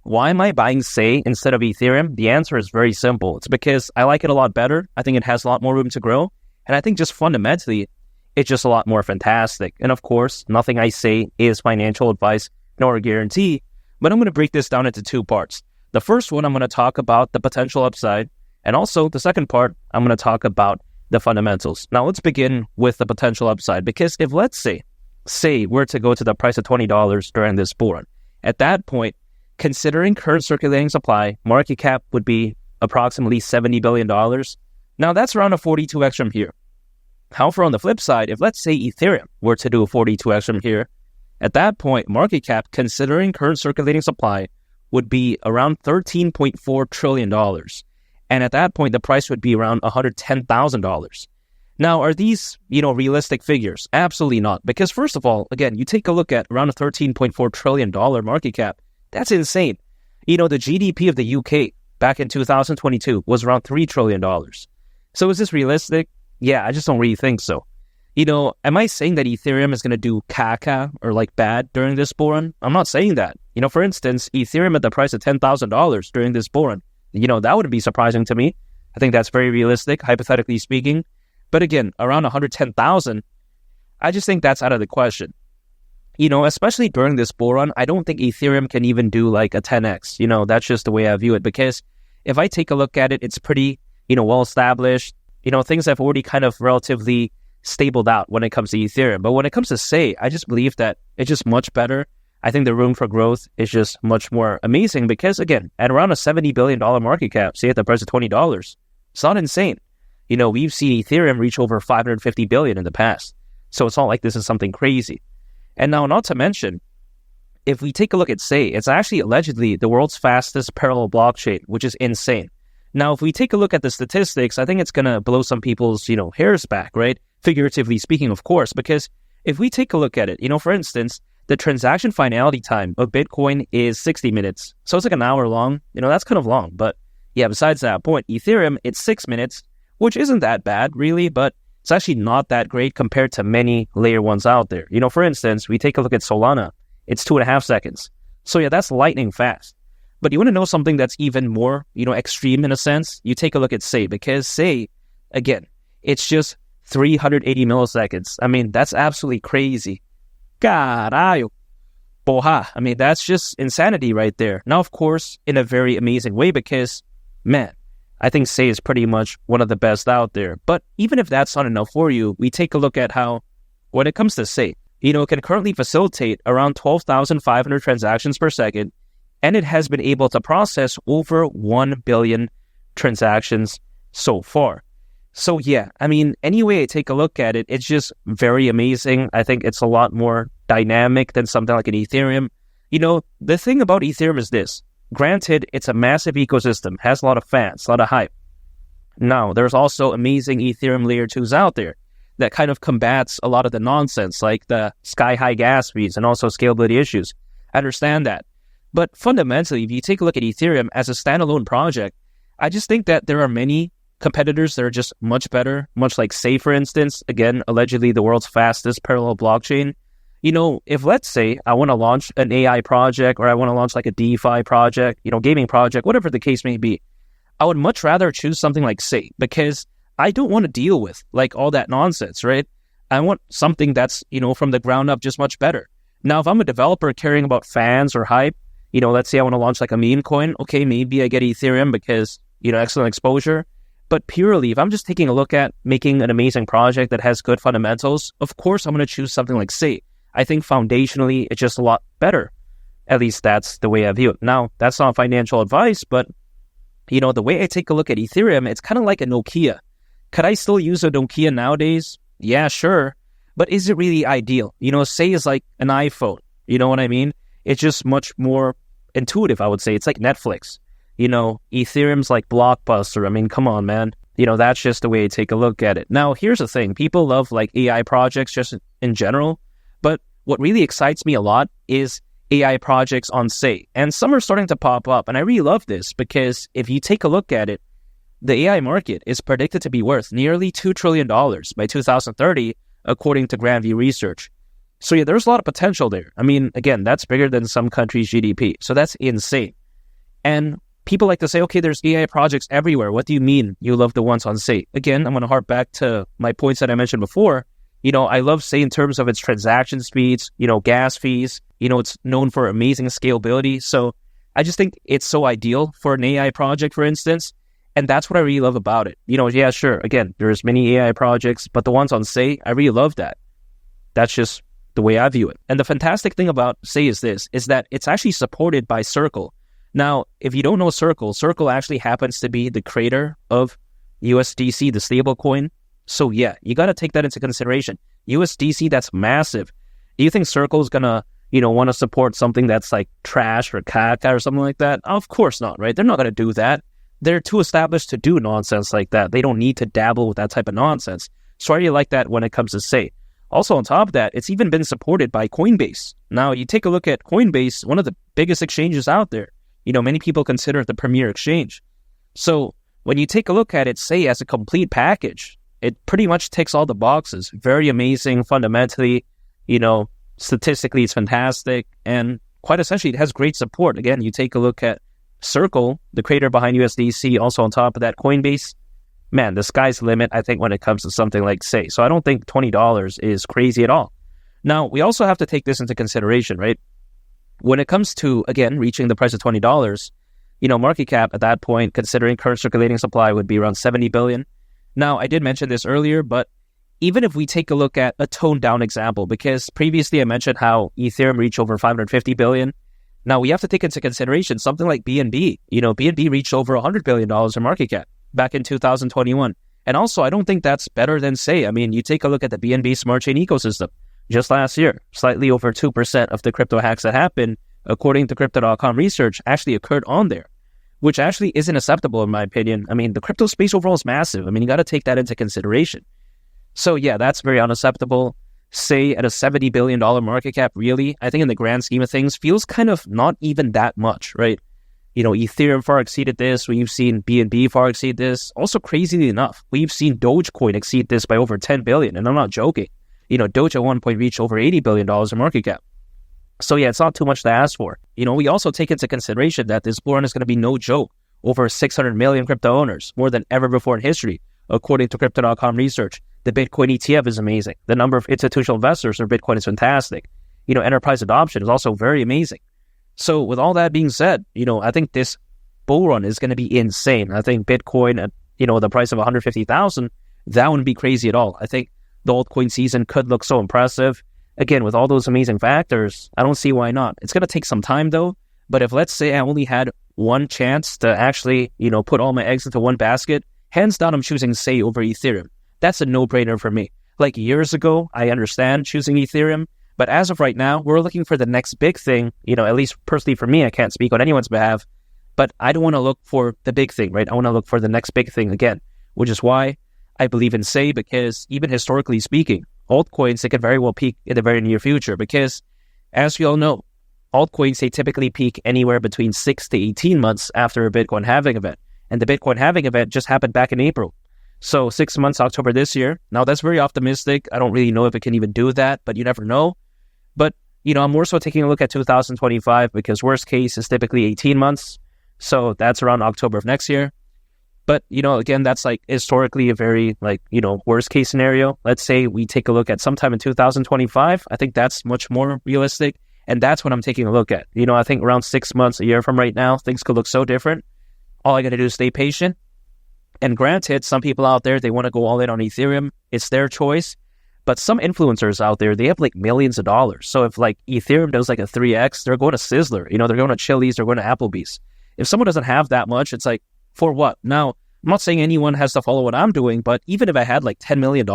why am I buying SEI instead of Ethereum? The answer is very simple. It's because I like it a lot better. I think it has a lot more room to grow. And I think just fundamentally, it's just a lot more fantastic. And of course, nothing I say is financial advice nor a guarantee, but I'm going to break this down into two parts. The first one, I'm going to talk about the potential upside. And also the second part, I'm going to talk about the fundamentals. Now let's begin with the potential upside, because if let's say we're to go to the price of $20 during this bull run, at that point, considering current circulating supply, market cap would be approximately $70 billion. Now that's around a 42x from here. However, on the flip side, if let's say Ethereum were to do a 42x from here, at that point, market cap, considering current circulating supply, would be around $13.4 trillion. And at that point, the price would be around $110,000. Now, are these, realistic figures? Absolutely not. Because first of all, again, you take a look at around a $13.4 trillion market cap. That's insane. The GDP of the UK back in 2022 was around $3 trillion. So is this realistic? Yeah, I just don't really think so. Am I saying that Ethereum is going to do caca or bad during this bull run? I'm not saying that. For instance, Ethereum at the price of $10,000 during this bull run, that wouldn't be surprising to me. I think that's very realistic, hypothetically speaking. But again, around 110,000, I just think that's out of the question. Especially during this bull run, I don't think Ethereum can even do a 10x. That's just the way I view it. Because if I take a look at it, it's pretty, well established. Things have already kind of relatively stabled out when it comes to Ethereum. But when it comes to SEI, I just believe that it's just much better. I think the room for growth is just much more amazing because, again, at around a $70 billion market cap, say at the price of $20, it's not insane. We've seen Ethereum reach over $550 billion in the past. So it's not like this is something crazy. And now, not to mention, if we take a look at SEI, it's actually allegedly the world's fastest parallel blockchain, which is insane. Now, if we take a look at the statistics, I think it's going to blow some people's, hairs back, right? Figuratively speaking, of course, because if we take a look at it, for instance, the transaction finality time of Bitcoin is 60 minutes. So it's an hour long. That's kind of long. But yeah, besides that point, Ethereum, it's 6 minutes, which isn't that bad, really, but it's actually not that great compared to many layer ones out there. For instance, we take a look at Solana, it's 2.5 seconds. So yeah, that's lightning fast. But you want to know something that's even more, extreme in a sense? You take a look at SEI, because SEI, again, it's just 380 milliseconds. I mean, that's absolutely crazy. Carajo. Boha. I mean, that's just insanity right there. Now, of course, in a very amazing way, because, man, I think SEI is pretty much one of the best out there. But even if that's not enough for you, we take a look at how, when it comes to SEI, it can currently facilitate around 12,500 transactions per second, and it has been able to process over 1 billion transactions so far. So yeah, I mean, any way I take a look at it, it's just very amazing. I think it's a lot more dynamic than something like an Ethereum. The thing about Ethereum is this. Granted, it's a massive ecosystem, has a lot of fans, a lot of hype. Now, there's also amazing Ethereum layer 2s out there that kind of combats a lot of the nonsense, like the sky-high gas fees and also scalability issues. I understand that. But fundamentally, if you take a look at Ethereum as a standalone project, I just think that there are many competitors that are just much better, much like SEI, for instance, again, allegedly the world's fastest parallel blockchain. If let's say I want to launch an AI project or I want to launch a DeFi project, gaming project, whatever the case may be, I would much rather choose something like SEI because I don't want to deal with all that nonsense, right? I want something that's, from the ground up just much better. Now, if I'm a developer caring about fans or hype, let's say I want to launch a meme coin, okay, maybe I get Ethereum because, excellent exposure. But purely, if I'm just taking a look at making an amazing project that has good fundamentals, of course, I'm going to choose something like SEI. I think foundationally, it's just a lot better. At least that's the way I view it. Now, that's not financial advice, but, the way I take a look at Ethereum, it's kind of like a Nokia. Could I still use a Nokia nowadays? Yeah, sure. But is it really ideal? SEI is like an iPhone. You know what I mean? It's just much more intuitive, I would say. It's like Netflix. Ethereum's like Blockbuster. I mean, come on, man. That's just the way I take a look at it. Now, here's the thing. People love AI projects just in general. But what really excites me a lot is AI projects on SEI. And some are starting to pop up. And I really love this because if you take a look at it, the AI market is predicted to be worth nearly $2 trillion by 2030, according to Grandview Research. So yeah, there's a lot of potential there. I mean, again, that's bigger than some countries' GDP. So that's insane. And people like to say, okay, there's AI projects everywhere. What do you mean you love the ones on SEI? Again, I'm going to harp back to my points that I mentioned before. I love SEI in terms of its transaction speeds, gas fees. It's known for amazing scalability. So I just think it's so ideal for an AI project, for instance. And that's what I really love about it. Yeah, sure. Again, there's many AI projects, but the ones on SEI, I really love that. That's just the way I view it. And the fantastic thing about SEI is that it's actually supported by Circle. Now, if you don't know Circle actually happens to be the creator of USDC, the stablecoin. So yeah, you got to take that into consideration. USDC, that's massive. Do you think Circle is going to, want to support something that's like trash or caca or something like that? Of course not, right? They're not going to do that. They're too established to do nonsense like that. They don't need to dabble with that type of nonsense. So I really like that when it comes to SEI. Also, on top of that, it's even been supported by Coinbase. Now, you take a look at Coinbase, one of the biggest exchanges out there. Many people consider it the premier exchange. So when you take a look at it, SEI as a complete package, it pretty much ticks all the boxes. Very amazing, fundamentally, statistically, it's fantastic. And quite essentially, it has great support. Again, you take a look at Circle, the creator behind USDC, also on top of that, Coinbase. Man, the sky's the limit, I think, when it comes to something like SEI. So I don't think $20 is crazy at all. Now, we also have to take this into consideration, right? When it comes to, again, reaching the price of $20, market cap at that point, considering current circulating supply, would be around 70 billion. Now, I did mention this earlier, but even if we take a look at a toned down example, because previously I mentioned how Ethereum reached over 550 billion. Now, we have to take into consideration something like BNB. BNB reached over $100 billion in market cap back in 2021. And also, I don't think that's better than SEI. I mean, you take a look at the BNB smart chain ecosystem. Just last year, slightly over 2% of the crypto hacks that happened, according to Crypto.com research, actually occurred on there, which actually isn't acceptable in my opinion. I mean, the crypto space overall is massive. I mean, you got to take that into consideration. So yeah, that's very unacceptable. SEI at a $70 billion market cap, really, I think in the grand scheme of things, feels kind of not even that much, right? Ethereum far exceeded this. We've seen BNB far exceed this. Also, crazily enough, we've seen Dogecoin exceed this by over 10 billion. And I'm not joking. Doge at one point reached over $80 billion in market cap. So yeah, it's not too much to ask for. We also take into consideration that this bull run is going to be no joke. Over 600 million crypto owners, more than ever before in history, according to Crypto.com research. The Bitcoin ETF is amazing. The number of institutional investors in Bitcoin is fantastic. Enterprise adoption is also very amazing. So with all that being said, I think this bull run is going to be insane. I think Bitcoin at, the price of 150,000, that wouldn't be crazy at all. I think the altcoin season could look so impressive. Again, with all those amazing factors, I don't see why not. It's going to take some time though. But if let's say I only had one chance to actually, put all my eggs into one basket, hands down, I'm choosing SEI over Ethereum. That's a no-brainer for me. Like years ago, I understand choosing Ethereum. But as of right now, we're looking for the next big thing. At least personally for me, I can't speak on anyone's behalf. But I don't want to look for the big thing, right? I want to look for the next big thing again, which is why I believe in SEI, because even historically speaking, altcoins, they could very well peak in the very near future because, as we all know, altcoins, they typically peak anywhere between 6 to 18 months after a Bitcoin halving event. And the Bitcoin halving event just happened back in April. So 6 months, October this year. Now, that's very optimistic. I don't really know if it can even do that, but you never know. But, I'm more so taking a look at 2025 because worst case is typically 18 months. So that's around October of next year. But, again, that's like historically a very worst case scenario. Let's say we take a look at sometime in 2025. I think that's much more realistic. And that's what I'm taking a look at. I think around 6 months, a year from right now, things could look so different. All I got to do is stay patient. And granted, some people out there, they want to go all in on Ethereum. It's their choice. But some influencers out there, they have millions of dollars. So if Ethereum does a 3x, they're going to Sizzler. They're going to Chili's, they're going to Applebee's. If someone doesn't have that much, it's for what? Now, I'm not saying anyone has to follow what I'm doing, but even if I had $10 million,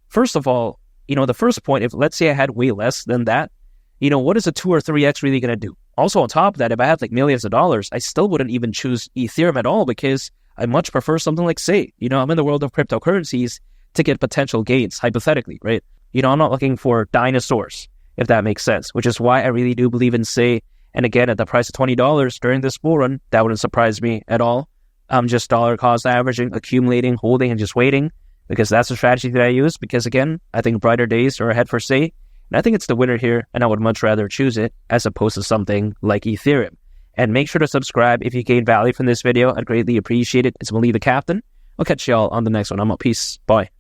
first of all, the first point, if let's say I had way less than that, what is a 2 or 3x really going to do? Also on top of that, if I had millions of dollars, I still wouldn't even choose Ethereum at all because I much prefer something like SEI. I'm in the world of cryptocurrencies to get potential gains, hypothetically, right? I'm not looking for dinosaurs, if that makes sense, which is why I really do believe in SEI. And again, at the price of $20 during this bull run, that wouldn't surprise me at all. I'm just dollar cost averaging, accumulating, holding, and just waiting because that's the strategy that I use. Because again, I think brighter days are ahead for SEI. And I think it's the winner here, and I would much rather choose it as opposed to something like Ethereum. And make sure to subscribe if you gain value from this video. I'd greatly appreciate it. It's Malik the Captain. I'll catch y'all on the next one. I'm out. Peace. Bye.